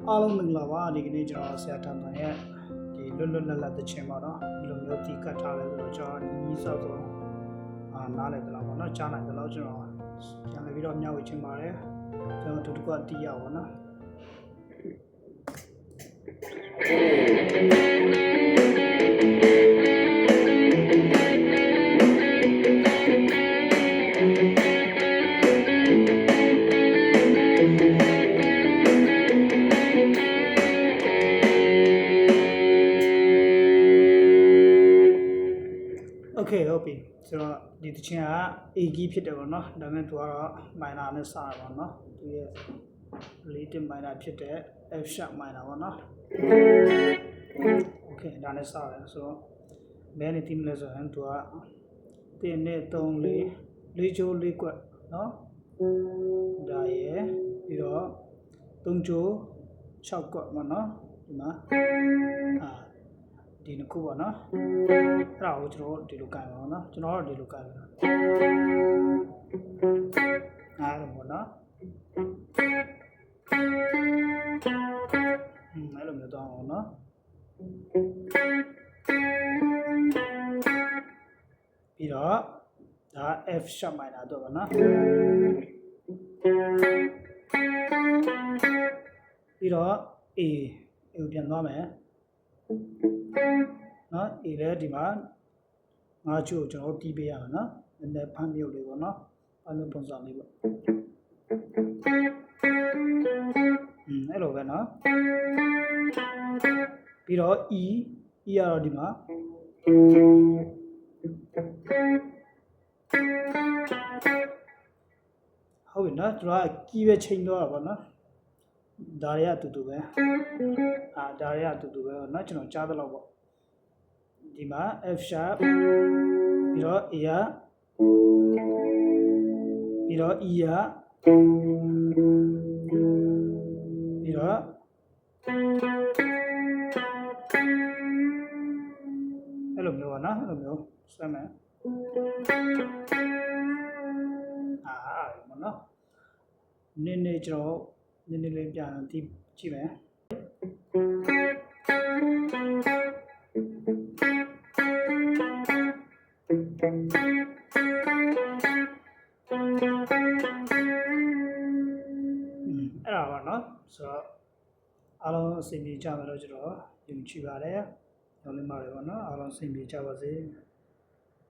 အားလုံးမင်္ဂလာပါဒီကနေ့ကျွန်တော်ဆရာထန်တန်ရဲ့ဒီလွတ်လွတ်လပ်လပ်တခြင်းပါတော့ဒီလိုမျိုးတီးကတ်ထားလဲဆိုတော့ကျွန်တော်နီးစောက်ဆုံးနားလည်ကြလားပေါ့နော်ကြားနိုင်ကြလို့ကျွန်တော်ပြန်လည်းပြီးတော့မျှဝေခြင်းပါတယ်ကျွန်တော်တူတူကတီးရပါတော့โอเคဟုတ်ပြီဆိုတော့ဒီတခြင်းက A key ဖြစ်တယ်ပေါ့နော်ဒါပေမဲ့သူကတော့ minor နဲ့စတာပေါ့နော်သူရဲ့ relative minor ဖြစ်တဲ့ F sharp minor ပေါ့နော်โอเคဒါနဲ့စတယ်ဆိုတော့ဘယ်နဲ့တီးမလဲဆိုရင်သူက1နဲ့3 4ချိုး4ကွက်နော်ဒါရဲ့ပြီးတော့3ချိုး6ကွက်ပေါ့နော်ဒီမှာဒီနှစ်ခုပေါ့နော်အဲ့ဒါကိုကျွန်တော်ဒီလိုကန်ပါတော့နော်ကျွန်တော်တို့ဒီလိုကန်ပါအဲ့လိုပေါ့နော်အဲ့လိုမျိုးတော့အောင်နော်ပြီးတော့ဒါ F sharp minor တော့ပေါ့နော်ပြီးတော့ A ကိုပြန်သွားမယ်နော် A လည်းဒီမှာငါးချို့ကျွန်တော်တီးပေးရမှာနော်နည်းနည်းဖမ်းမြုပ်လေးပေါ့နော်ဖမ်းမြုပ်ပုံစံလေးပေါ့အဲ့လိုပဲနော်ပြီးတော့ E ရတော့ဒီမှာဟုတ်ပြီနော်ကျွန်တော်ကကီးပဲချိန်တော့တာပေါ့နော်ဒါတွေကအတူတူပဲဒါတွေကအတူတူပဲเนาะကျွန်တော်ကြားသလောက်ပေါ့ဒီမှာ F sharp ပြီးတော့ A ရပြီးတော့ E ရပြီးတော့အဲ့လိုမျိုးပါနော်အဲ့လိုမျိုးဆွဲမယ်ပေါ့နော်နည်းနည်းကျွန်တော်နည်းနည်းလေးပြန်ကြည့်မယ်အဲ့ဒါပါနော်ဆိုတော့အားလုံးအဆင်ပြေကြမယ်လို့ကျွန်တော်ယုံကြည်ပါတယ်ညောင်းလေးပါတယ်ပေါ့နော်အားလုံးအဆင်ပြေကြပါစေ